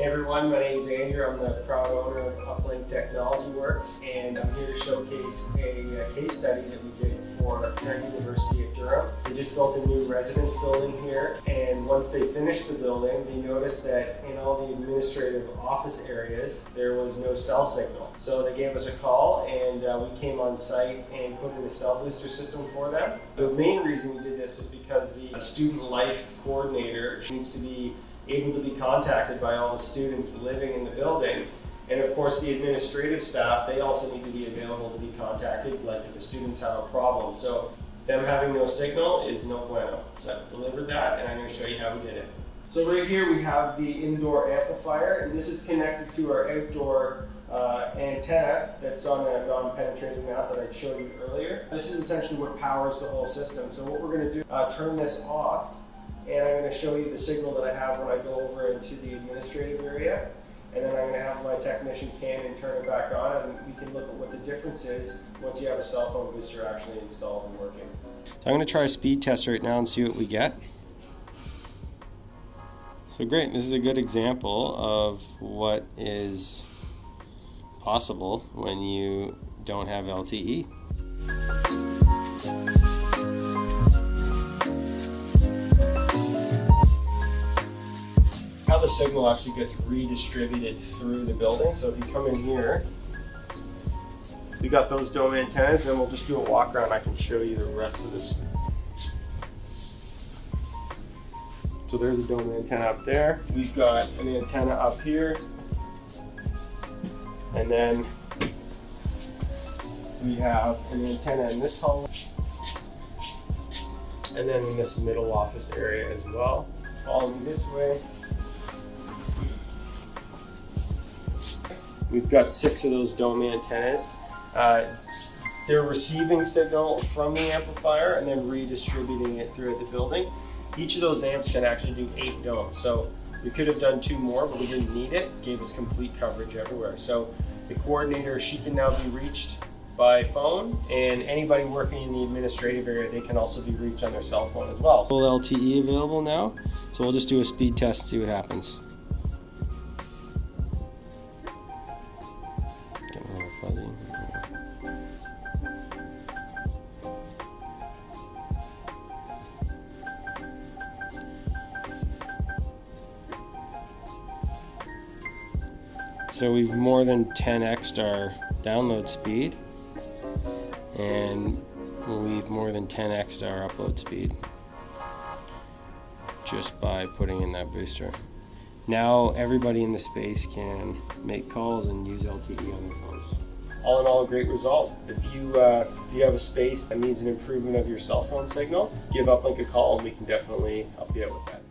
Hey everyone, my name is Andrew. I'm the proud owner of Uplink Technology Works, and I'm here to showcase a case study that we did for Trent University of Durham. They just built a new residence building here, and once they finished the building, they noticed that in all the administrative office areas, there was no cell signal. So they gave us a call, and we came on site and put in a cell booster system for them. The main reason we did this was because the student life coordinator needs to be able to be contacted by all the students living in the building. And of course the administrative staff, they also need to be available to be contacted, like if the students have a problem. So them having no signal is no bueno. So I delivered that, and I'm going to show you how we did it. So right here we have the indoor amplifier, and this is connected to our outdoor antenna that's on a non-penetrating mount that I showed you earlier. This is essentially what powers the whole system. So what we're going to do, turn this off, and I'm going to show you the signal that I have when I go over into the administrative area, and then I'm going to have my technician can and turn it back on, and we can look at what the difference is once you have a cell phone booster actually installed and working. So I'm going to try a speed test right now and see what we get. So great, this is a good example of what is possible when you don't have LTE. How the signal actually gets redistributed through the building. So if you come in here, we got those dome antennas, and then we'll just do a walk around. I can show you the rest of this. So there's a dome antenna up there. We've got an antenna up here, and then we have an antenna in this hall, and then in this middle office area as well. Follow me this way. We've got 6 of those dome antennas. They're receiving signal from the amplifier and then redistributing it throughout the building. Each of those amps can actually do 8 domes. So we could have done 2 more, but we didn't need it. It gave us complete coverage everywhere. So the coordinator, she can now be reached by phone, and anybody working in the administrative area, they can also be reached on their cell phone as well. Full LTE available now, so we'll just do a speed test, see what happens. Getting a little fuzzy. So we've more than 10x'd our download speed, and we've more than 10x'd our upload speed just by putting in that booster. Now everybody in the space can make calls and use LTE on their phones. All in all, a great result. If you have a space that needs an improvement of your cell phone signal, give Uplink a call and we can definitely help you out with that.